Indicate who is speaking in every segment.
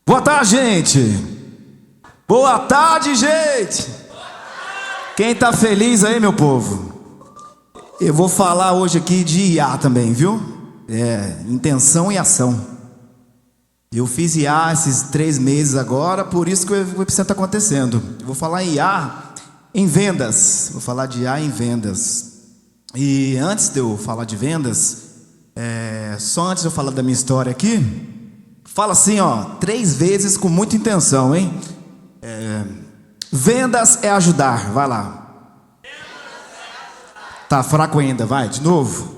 Speaker 1: Boa tarde, gente. Boa tarde, gente. Quem tá feliz aí, meu povo? Eu vou falar hoje aqui de IA também, viu? Intenção e ação. Eu fiz IA esses 3 meses agora, por isso que o Epicentro tá acontecendo. Eu vou falar em IA em vendas. Vou falar de IA em vendas. E antes de eu falar de vendas, só antes de eu falar da minha história aqui, fala assim, ó, 3 vezes com muita intenção, hein? Vendas é ajudar, vai lá. Tá fraco ainda, vai, de novo.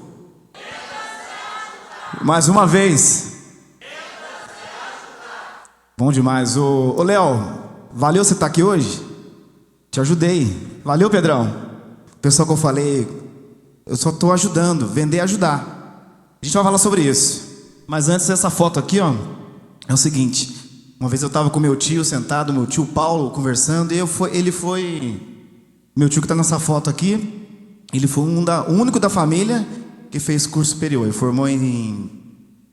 Speaker 1: Mais uma vez. Bom demais. Ô Léo, valeu você estar aqui hoje? Te ajudei. Valeu, Pedrão. O pessoal que eu falei, eu só tô ajudando, vender é ajudar. A gente vai falar sobre isso. Mas antes dessa foto aqui, ó, é o seguinte. Uma vez eu estava com meu tio sentado, meu tio Paulo, conversando, e ele foi... Meu tio que está nessa foto aqui, ele foi o único da família que fez curso superior. Ele formou em...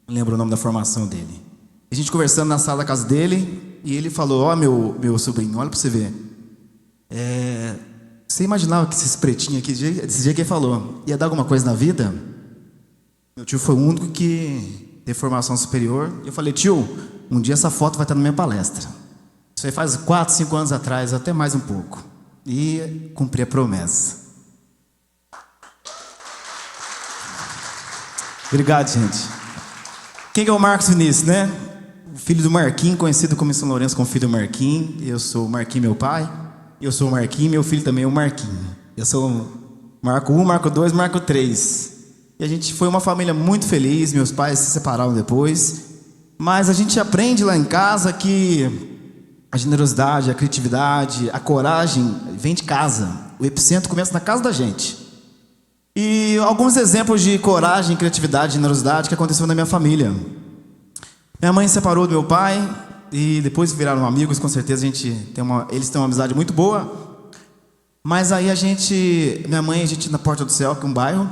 Speaker 1: Não lembro o nome da formação dele. A gente conversando na sala da casa dele, e ele falou, ó, meu sobrinho, olha para você ver. Você imaginava que esses pretinhos aqui, desse dia que ele falou, ia dar alguma coisa na vida? Meu tio foi o único que teve formação superior. E eu falei, tio, um dia essa foto vai estar na minha palestra. Isso aí faz 4, 5 anos atrás, até mais um pouco. E cumpri a promessa. Obrigado, gente. Quem é o Marcos Vinícius, né? O filho do Marquinhos, conhecido como em São Lourenço como filho do Marquinhos. Eu sou o Marquinhos, meu pai. Eu sou o Marquinhos, meu filho também é o Marquinhos. Eu sou o Marco 1, Marco 2, Marco 3. E a gente foi uma família muito feliz. Meus pais se separaram depois. Mas a gente aprende lá em casa que a generosidade, a criatividade, a coragem vem de casa. O Epicentro começa na casa da gente. E alguns exemplos de coragem, criatividade, generosidade que aconteceu na minha família. Minha mãe se separou do meu pai e depois viraram amigos, com certeza eles têm uma amizade muito boa. Mas aí minha mãe, a gente na Porta do Céu, que é um bairro,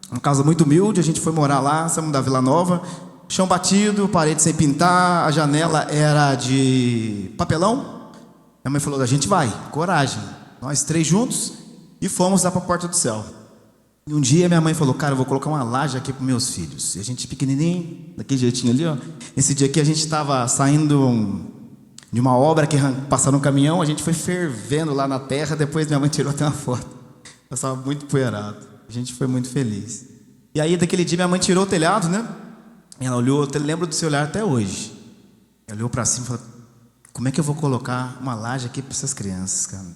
Speaker 1: uma casa muito humilde, a gente foi morar lá, somos da Vila Nova, chão batido, parede sem pintar, a janela era de papelão. Minha mãe falou, a gente vai, coragem, nós 3 juntos, e fomos lá para a Porta do Céu. E um dia minha mãe falou, cara, eu vou colocar uma laje aqui para meus filhos. E a gente pequenininho, daquele jeitinho ali, ó. Esse dia aqui a gente estava saindo de uma obra que passaram um caminhão, a gente foi fervendo lá na terra, depois minha mãe tirou até uma foto. Eu estava muito empoeirado, a gente foi muito feliz. E aí daquele dia minha mãe tirou o telhado, né? Ela olhou, eu lembro do seu olhar até hoje. Ela olhou para cima e falou, como é que eu vou colocar uma laje aqui para essas crianças, cara?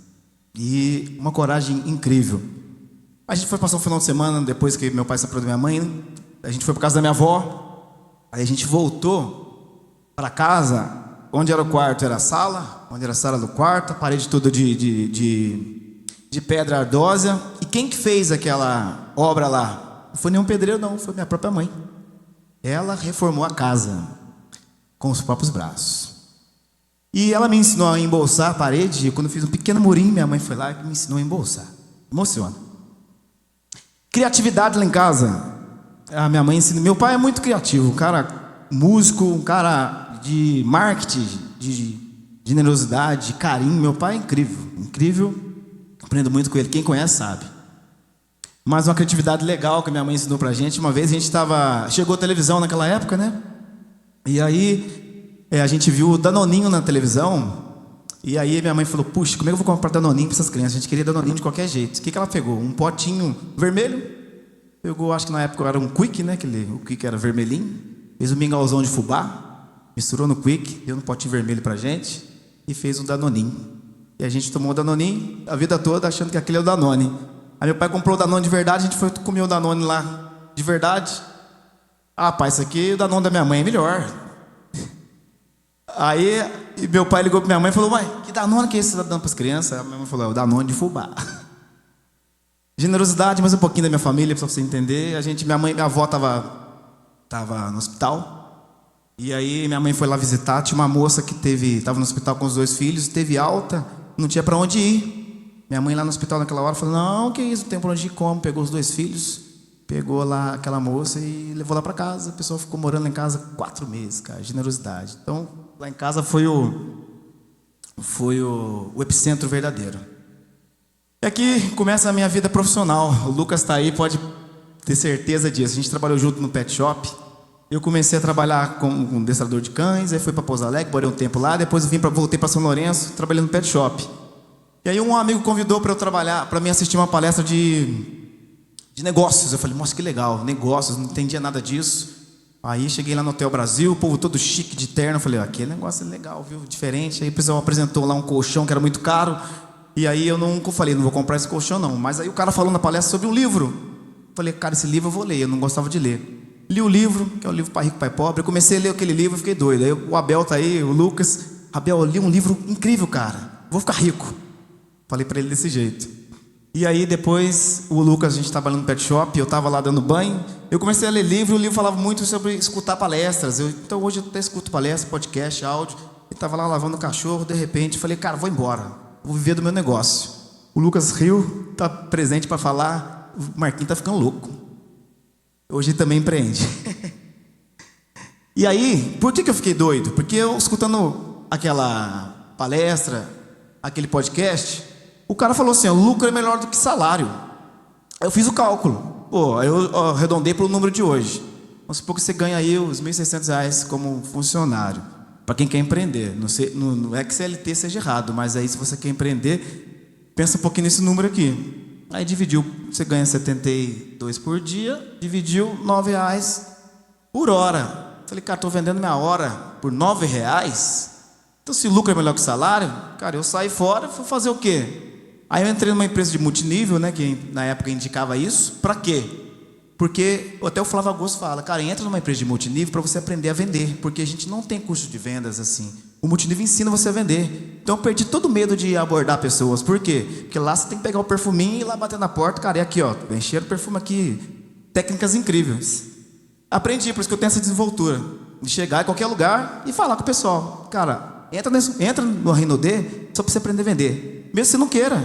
Speaker 1: E uma coragem incrível. A gente foi passar um final de semana, depois que meu pai se separou da minha mãe, a gente foi para casa da minha avó, aí a gente voltou para casa, onde era o quarto era a sala, onde era a sala do quarto, a parede toda de pedra ardósia. E quem que fez aquela obra lá? Não foi nenhum pedreiro não, foi minha própria mãe. Ela reformou a casa com os próprios braços. E ela me ensinou a embolsar a parede, e quando eu fiz um pequeno murinho, minha mãe foi lá e me ensinou a embolsar. Emociona. Criatividade lá em casa. A minha mãe ensina. Meu pai é muito criativo, um cara músico, um cara de marketing, de generosidade, de carinho. Meu pai é incrível, incrível. Aprendo muito com ele. Quem conhece sabe. Mas uma criatividade legal que minha mãe ensinou pra gente. Uma vez a gente chegou a televisão naquela época, né? E aí a gente viu o Danoninho na televisão. E aí minha mãe falou, puxa, como é que eu vou comprar Danoninho para essas crianças? A gente queria Danoninho de qualquer jeito. O que ela pegou? Um potinho vermelho. Pegou, acho que na época era um Quick, né? O Quick era vermelhinho. Fez um mingauzão de fubá. Misturou no Quick, deu um potinho vermelho pra gente. E fez um Danoninho. E a gente tomou o Danoninho a vida toda achando que aquele é o Danone. Aí meu pai comprou o Danone de verdade, a gente foi comer o Danone lá de verdade. Ah, pai, isso aqui, o Danone da minha mãe é melhor. Aí meu pai ligou pra minha mãe e falou, mãe, que Danone que é esse que você tá dando pras crianças? A minha mãe falou, é o Danone de fubá. Generosidade, mais um pouquinho da minha família, pra você entender. Minha mãe e minha avó tava no hospital. E aí minha mãe foi lá visitar, tinha uma moça que estava no hospital com os 2 filhos, teve alta, não tinha para onde ir. Minha mãe lá no hospital naquela hora falou, não, que isso, não tem para onde ir como. Pegou os 2 filhos, pegou lá aquela moça e levou lá para casa. A pessoa ficou morando lá em casa 4 meses, cara, generosidade. Então, lá em casa foi o epicentro verdadeiro. E aqui começa a minha vida profissional. O Lucas está aí, pode ter certeza disso. A gente trabalhou junto no pet shop. Eu comecei a trabalhar como adestrador de cães, aí fui para Pouso Alegre, morei um tempo lá, depois voltei para São Lourenço, trabalhando no pet shop. E aí um amigo convidou para eu trabalhar, para mim assistir uma palestra de negócios. Eu falei, nossa, que legal, negócios, não entendia nada disso. Aí cheguei lá no Hotel Brasil, o povo todo chique de terno, eu falei, aquele negócio é legal, viu, diferente. Aí o pessoal apresentou lá um colchão que era muito caro, e aí eu não falei, não vou comprar esse colchão não. Mas aí o cara falou na palestra sobre um livro. Eu falei, cara, esse livro eu vou ler, eu não gostava de ler. Li o livro, que é o livro Pai Rico, Pai Pobre. Eu comecei a ler aquele livro e fiquei doido. Aí o Abel tá aí, o Lucas. Abel, eu li um livro incrível, cara. Vou ficar rico. Falei para ele desse jeito. E aí depois, o Lucas, a gente trabalhando no pet shop, eu tava lá dando banho. Eu comecei a ler livro, o livro falava muito sobre escutar palestras. Então hoje eu até escuto palestra, podcast, áudio. E tava lá lavando o cachorro, de repente, falei, cara, vou embora. Vou viver do meu negócio. O Lucas riu, tá presente para falar. O Marquinhos tá ficando louco. Hoje também empreende. E aí, por que eu fiquei doido? Porque eu, escutando aquela palestra, aquele podcast, o cara falou assim, lucro é melhor do que salário. Eu fiz o cálculo. Pô, eu arredondei para o número de hoje. Vamos supor que você ganha aí os R$ 1.600 como funcionário. Para quem quer empreender. Não é que CLT seja errado, mas aí se você quer empreender, pensa um pouquinho nesse número aqui. Aí dividiu, você ganha 72 por dia, dividiu R$ 9 por hora. Falei, cara, estou vendendo minha hora por R$ 9. Então se o lucro é melhor que o salário, cara, eu saí fora, fui fazer o quê? Aí eu entrei numa empresa de multinível, né, que na época indicava isso. Para quê? Porque até o Flávio Augusto fala, cara, entra numa empresa de multinível para você aprender a vender, porque a gente não tem curso de vendas assim. O multinível ensina você a vender. Então eu perdi todo o medo de abordar pessoas. Por quê? Porque lá você tem que pegar o perfuminho e ir lá bater na porta, cara, e aqui, ó, encher o perfume aqui. Técnicas incríveis. Aprendi, por isso que eu tenho essa desenvoltura. De chegar em qualquer lugar e falar com o pessoal. Cara, entra no Reino D só para você aprender a vender. Mesmo que você não queira.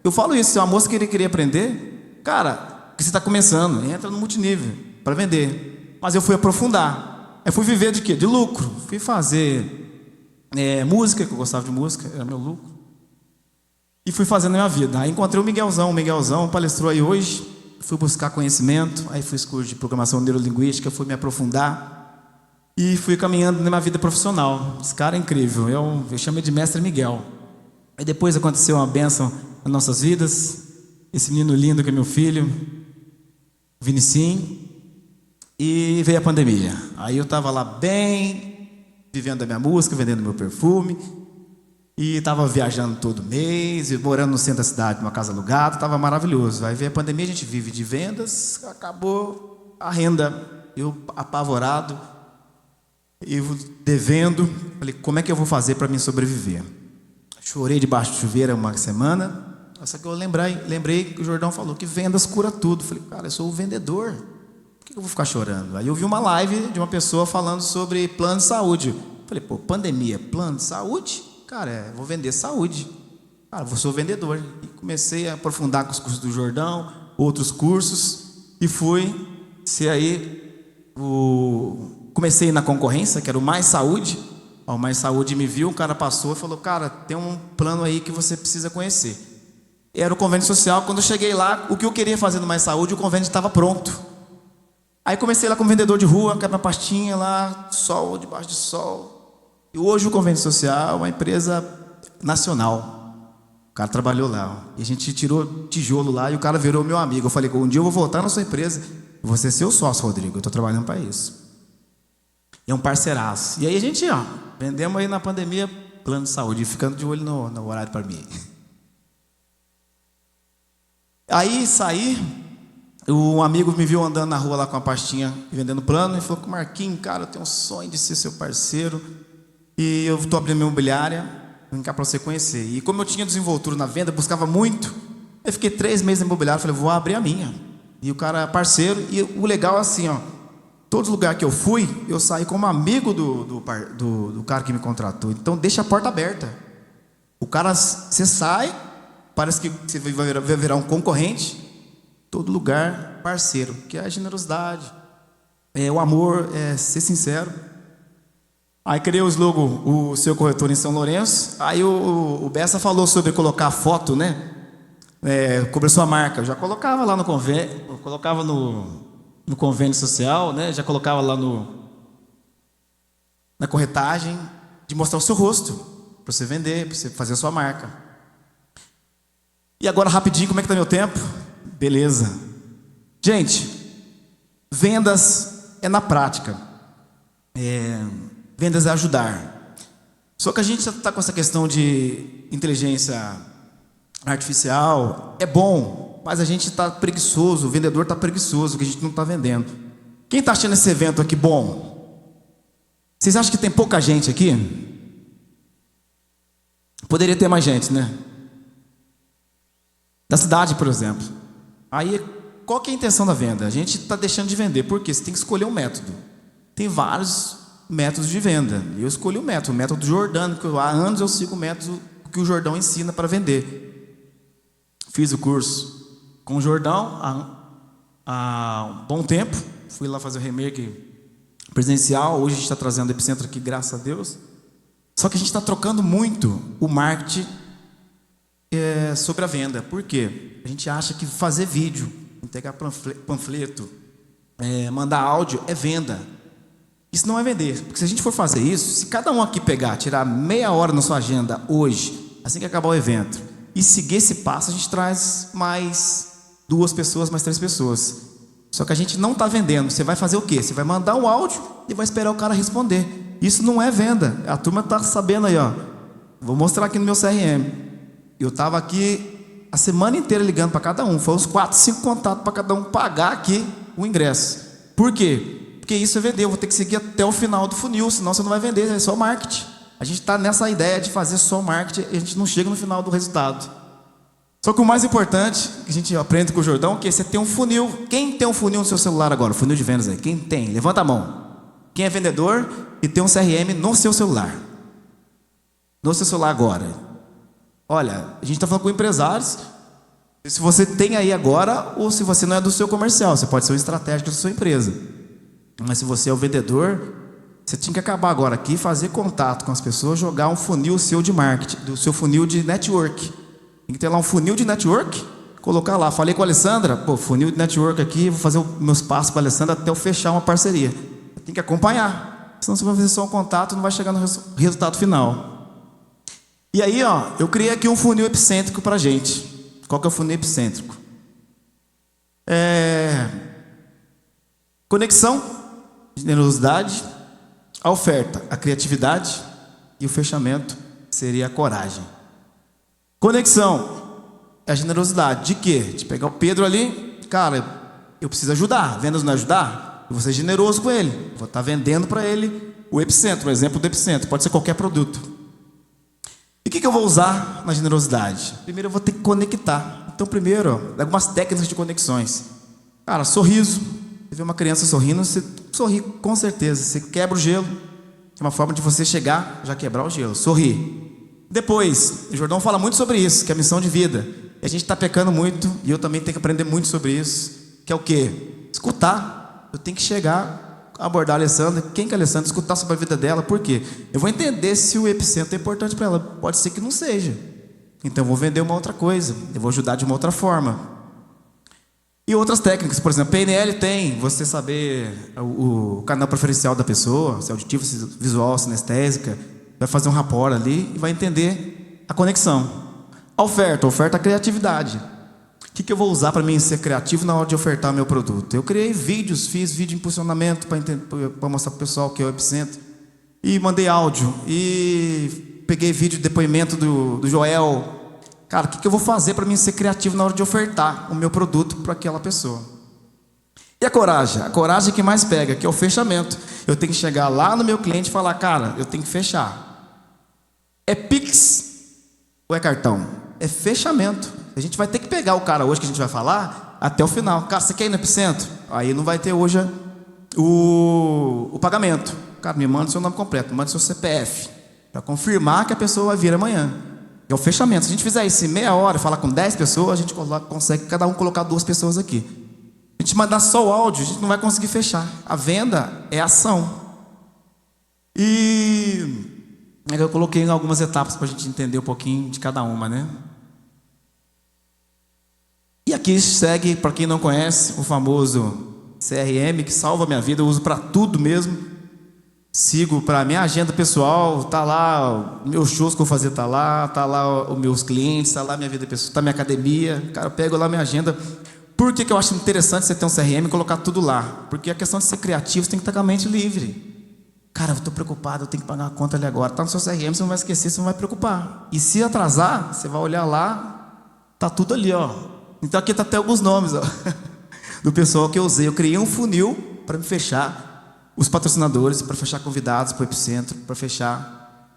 Speaker 1: Eu falo isso, se uma moça queria aprender, cara, que você está começando, entra no multinível para vender. Mas eu fui aprofundar. Eu fui viver de quê? De lucro. Fui fazer música, que eu gostava de música, era meu lucro. E fui fazendo a minha vida. Aí encontrei o Miguelzão palestrou aí hoje. Fui buscar conhecimento, aí fiz curso de programação neurolinguística, fui me aprofundar. E fui caminhando na minha vida profissional. Esse cara é incrível, eu chamo ele de Mestre Miguel. Aí depois aconteceu uma bênção nas nossas vidas. Esse menino lindo que é meu filho, Vinicim. E veio a pandemia. Aí eu estava lá bem, vivendo a minha música, vendendo meu perfume. E estava viajando todo mês, e morando no centro da cidade, numa casa alugada, estava maravilhoso. Aí veio a pandemia, a gente vive de vendas, acabou a renda. Eu apavorado, eu devendo, falei, como é que eu vou fazer para me sobreviver? Chorei debaixo de chuveiro uma semana, só que eu lembrei que o Jordão falou que vendas cura tudo. Falei, cara, eu sou o vendedor, por que eu vou ficar chorando? Aí eu vi uma live de uma pessoa falando sobre plano de saúde. Falei, pô, pandemia, plano de saúde? Cara, vou vender saúde. Cara, sou vendedor. E comecei a aprofundar com os cursos do Jordão, outros cursos, e fui ser aí comecei na concorrência, que era o Mais Saúde. O Mais Saúde me viu, o cara passou e falou, cara, tem um plano aí que você precisa conhecer. Era o convênio social. Quando eu cheguei lá, o que eu queria fazer no Mais Saúde, o convênio estava pronto. Aí comecei lá como vendedor de rua, com a minha pastinha lá, sol, debaixo de sol. E hoje o Convênio Social é uma empresa nacional. O cara trabalhou lá. E a gente tirou tijolo lá e o cara virou meu amigo. Eu falei, um dia eu vou voltar na sua empresa. Eu vou ser seu sócio, Rodrigo. Eu estou trabalhando para isso. E é um parceiraço. E aí a gente, vendemos aí na pandemia plano de saúde, ficando de olho no horário para mim. Aí saí. Um amigo me viu andando na rua lá com a pastinha vendendo plano. E falou, Marquinhos, cara, eu tenho um sonho de ser seu parceiro. E eu estou abrindo minha imobiliária, vem cá para você conhecer. E como eu tinha desenvoltura na venda, buscava muito, eu fiquei 3 meses na imobiliária, falei, vou abrir a minha. E o cara é parceiro, e o legal é assim, Todos os lugares que eu fui, eu saí como amigo do cara que me contratou. Então, deixa a porta aberta. O cara, você sai, parece que você vai virar um concorrente. Todo lugar, parceiro, que é a generosidade, é o amor, é ser sincero. Aí criei o slogan, o seu corretor em São Lourenço. Aí o Bessa falou sobre colocar foto, né? Cobrir sua marca. Eu já colocava lá no convênio, eu colocava no convênio social, né? Já colocava lá na corretagem, de mostrar o seu rosto, para você vender, para você fazer a sua marca. E agora, rapidinho, como é que tá meu tempo? Beleza. Gente, vendas é na prática. Vendas é ajudar. Só que a gente já está com essa questão de inteligência artificial. É bom, mas a gente está preguiçoso. O vendedor está preguiçoso, que a gente não está vendendo. Quem está achando esse evento aqui bom? Vocês acham que tem pouca gente aqui? Poderia ter mais gente, né? Da cidade, por exemplo. Aí, qual que é a intenção da venda? A gente está deixando de vender. Por quê? Você tem que escolher um método. Tem vários métodos de venda. Eu escolhi o método do Jordão, que há anos eu sigo o método que o Jordão ensina para vender. Fiz o curso com o Jordão há um bom tempo. Fui lá fazer o remake presencial. Hoje a gente está trazendo o Epicentro aqui, graças a Deus. Só que a gente está trocando muito o marketing sobre a venda. Por quê? A gente acha que fazer vídeo, entregar panfleto, mandar áudio é venda. Isso não é vender, porque se a gente for fazer isso, se cada um aqui pegar, tirar meia hora na sua agenda hoje, assim que acabar o evento, e seguir esse passo, a gente traz mais 2 pessoas, mais 3 pessoas. Só que a gente não está vendendo. Você vai fazer o quê? Você vai mandar um áudio e vai esperar o cara responder. Isso não é venda. A turma está sabendo aí, ó. Vou mostrar aqui no meu CRM. Eu estava aqui a semana inteira ligando para cada um. Foi uns 4, 5 contatos para cada um pagar aqui o ingresso. Por quê? Porque isso é vender. Eu vou ter que seguir até o final do funil, senão você não vai vender, é só marketing. A gente está nessa ideia de fazer só marketing e a gente não chega no final do resultado. Só que o mais importante que a gente aprende com o Jordão é que você tem um funil. Quem tem um funil no seu celular agora? Funil de vendas aí. Quem tem? Levanta a mão. Quem é vendedor e tem um CRM no seu celular? No seu celular agora. Olha, a gente está falando com empresários. Se você tem aí agora ou se você não é do seu comercial, você pode ser um estratégico da sua empresa. Mas se você é o vendedor, você tinha que acabar agora aqui, fazer contato com as pessoas, jogar um funil seu de marketing, do seu funil de network. Tem que ter lá um funil de network, colocar lá. Falei com a Alessandra, funil de network aqui, vou fazer os meus passos com a Alessandra até eu fechar uma parceria. Tem que acompanhar, senão você vai fazer só um contato e não vai chegar no resultado final. E aí, ó, eu criei aqui um funil epicêntrico pra gente. Qual que é o funil epicêntrico? Conexão, generosidade, a oferta, a criatividade e o fechamento seria a coragem. Conexão é a generosidade. De quê? De pegar o Pedro ali, cara, eu preciso ajudar. Vendas não é ajudar? Eu vou ser generoso com ele. Vou estar vendendo para ele o Epicentro, o exemplo do Epicentro. Pode ser qualquer produto. E o que eu vou usar na generosidade? Primeiro eu vou ter que conectar. Então primeiro, algumas técnicas de conexões. Cara, sorriso. Você vê uma criança sorrindo, você sorri com certeza. Você quebra o gelo. É uma forma de você chegar, já quebrar o gelo. Sorrir. Depois, o Jordão fala muito sobre isso, que é a missão de vida. E a gente está pecando muito, e eu também tenho que aprender muito sobre isso. Que é o quê? Escutar. Eu tenho que chegar, abordar a Alessandra. Quem que é a Alessandra? Escutar sobre a vida dela. Por quê? Eu vou entender se o Epicentro é importante para ela. Pode ser que não seja. Então eu vou vender uma outra coisa. Eu vou ajudar de uma outra forma. E outras técnicas, por exemplo, PNL tem, você saber o canal preferencial da pessoa, se é auditivo, se é visual, sinestésica, vai fazer um rapport ali e vai entender a conexão. A oferta é a criatividade. O que eu vou usar para mim ser criativo na hora de ofertar meu produto? Eu criei vídeos, fiz vídeo de impulsionamento para mostrar para o pessoal que é o Epicentro. E mandei áudio, e peguei vídeo de depoimento do Joel. Cara, o que eu vou fazer para mim ser criativo na hora de ofertar o meu produto para aquela pessoa? E a coragem? A coragem que mais pega, que é o fechamento. Eu tenho que chegar lá no meu cliente e falar, cara, eu tenho que fechar. É Pix ou é cartão? É fechamento. A gente vai ter que pegar o cara hoje que a gente vai falar até o final. Cara, você quer ir no Epicentro? Aí não vai ter hoje o pagamento. Cara, me manda o seu nome completo, manda o seu CPF, para confirmar que a pessoa vai vir amanhã. É o fechamento. Se a gente fizer isso em meia hora, falar com 10 pessoas, a gente consegue cada um colocar 2 pessoas aqui. Se a gente mandar só o áudio, a gente não vai conseguir fechar. A venda é ação. E eu coloquei em algumas etapas para a gente entender um pouquinho de cada uma, né? E aqui segue, para quem não conhece, o famoso CRM, que salva a minha vida, eu uso para tudo mesmo. Sigo para minha agenda pessoal, tá lá meus shows que eu vou fazer, tá lá os meus clientes, tá lá minha vida pessoal, tá minha academia. Cara, eu pego lá minha agenda. Por que eu acho interessante você ter um CRM e colocar tudo lá? Porque a questão de ser criativo, você tem que estar com a mente livre. Cara, eu estou preocupado, eu tenho que pagar a conta ali agora. Tá no seu CRM, você não vai esquecer, você não vai preocupar. E se atrasar, você vai olhar lá, tá tudo ali, ó. Então aqui tá até alguns nomes, ó, do pessoal que eu usei. Eu criei um funil para me fechar os patrocinadores, para fechar convidados para o Epicentro, para fechar.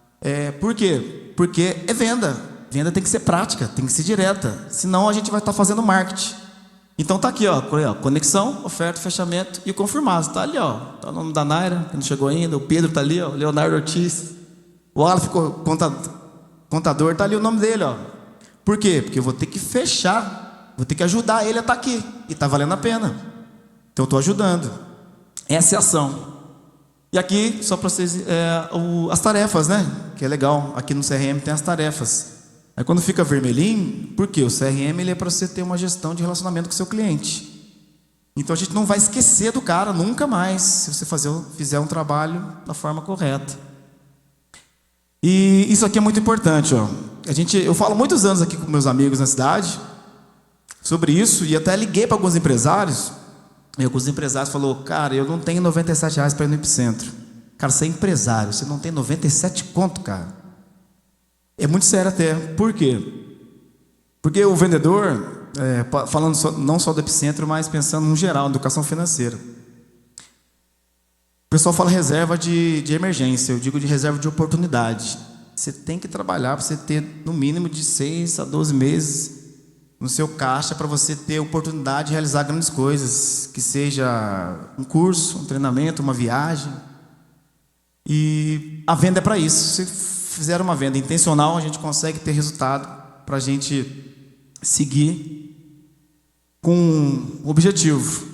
Speaker 1: Por quê? Porque é venda. Venda tem que ser prática, tem que ser direta. Senão a gente vai estar fazendo marketing. Então tá aqui, ó, conexão, oferta, fechamento e o confirmado. Tá ali, ó. Tá o nome da Naira, que não chegou ainda. O Pedro tá ali, ó. Leonardo Ortiz. O Aleph, contador, tá ali o nome dele, ó. Por quê? Porque eu vou ter que fechar. Vou ter que ajudar ele a estar aqui. E tá valendo a pena. Então eu estou ajudando. Essa é a ação. E aqui, só para vocês, as tarefas, né? Que é legal. Aqui no CRM tem as tarefas. Aí quando fica vermelhinho, por quê? O CRM ele é para você ter uma gestão de relacionamento com o seu cliente. Então a gente não vai esquecer do cara nunca mais, se você fizer um trabalho da forma correta. E isso aqui é muito importante, ó. Eu falo muitos anos aqui com meus amigos na cidade sobre isso, e até liguei para alguns empresários. E alguns empresários falaram: cara, eu não tenho R$97 para ir no Epicentro. Cara, você é empresário, você não tem 97 conto, cara. É muito sério até. Por quê? Porque o vendedor, falando não só do Epicentro, mas pensando no geral, educação financeira. O pessoal fala reserva de emergência, eu digo de reserva de oportunidade. Você tem que trabalhar para você ter no mínimo de 6 a 12 meses no seu caixa para você ter oportunidade de realizar grandes coisas, que seja um curso, um treinamento, uma viagem. E a venda é para isso. Se fizer uma venda intencional, a gente consegue ter resultado para a gente seguir com um objetivo.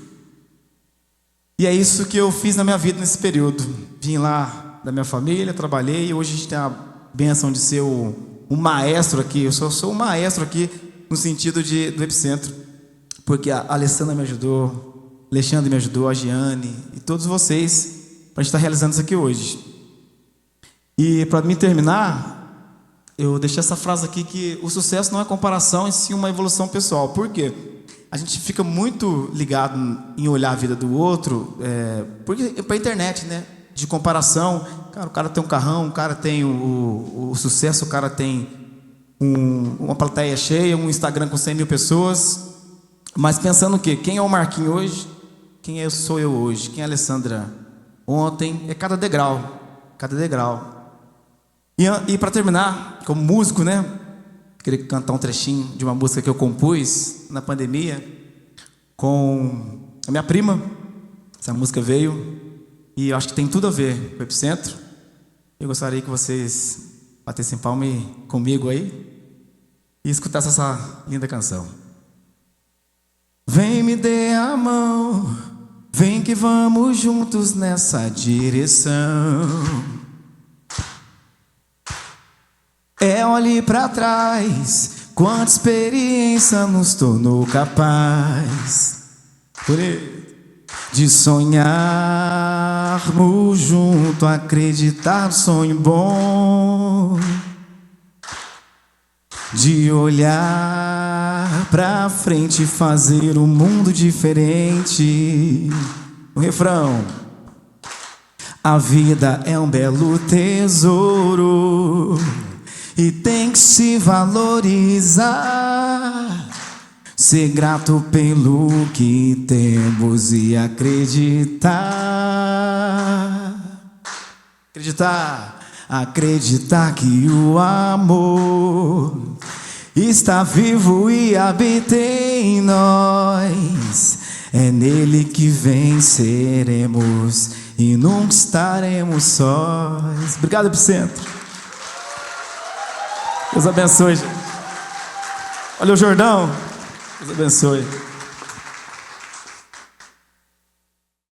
Speaker 1: E é isso que eu fiz na minha vida nesse período. Vim lá da minha família, trabalhei, e hoje a gente tem a bênção de ser um maestro aqui. Eu sou um maestro aqui no sentido do Epicentro, porque a Alessandra me ajudou, o Alexandre me ajudou, a Giane e todos vocês, para a gente estar realizando isso aqui hoje. E para mim terminar, eu deixei essa frase aqui, que o sucesso não é comparação, e sim uma evolução pessoal. Por quê? A gente fica muito ligado em olhar a vida do outro, porque para a internet, né? De comparação. Cara, o cara tem um carrão, o cara tem o sucesso, o cara tem uma plateia cheia, um Instagram com 100 mil pessoas. Mas pensando o quê? Quem é o Marquinhos hoje? Quem sou eu hoje? Quem é a Alessandra ontem? É cada degrau. Cada degrau. E para terminar, como músico, né? Queria cantar um trechinho de uma música que eu compus na pandemia com a minha prima. Essa música veio e eu acho que tem tudo a ver com o Epicentro. Eu gostaria que vocês batessem palma comigo aí e escutassem essa linda canção. Vem, me dê a mão, vem que vamos juntos nessa direção. Olhe pra trás, quanta experiência nos tornou capaz de sonharmos junto, acreditar no sonho bom, de olhar pra frente e fazer um mundo diferente. O refrão: a vida é um belo tesouro e tem que se valorizar, ser grato pelo que temos e acreditar que o amor está vivo e habita em nós. É nele que venceremos e nunca estaremos sós. Obrigado, Epicentro. Deus abençoe, gente. Olha o Jordão. Deus abençoe.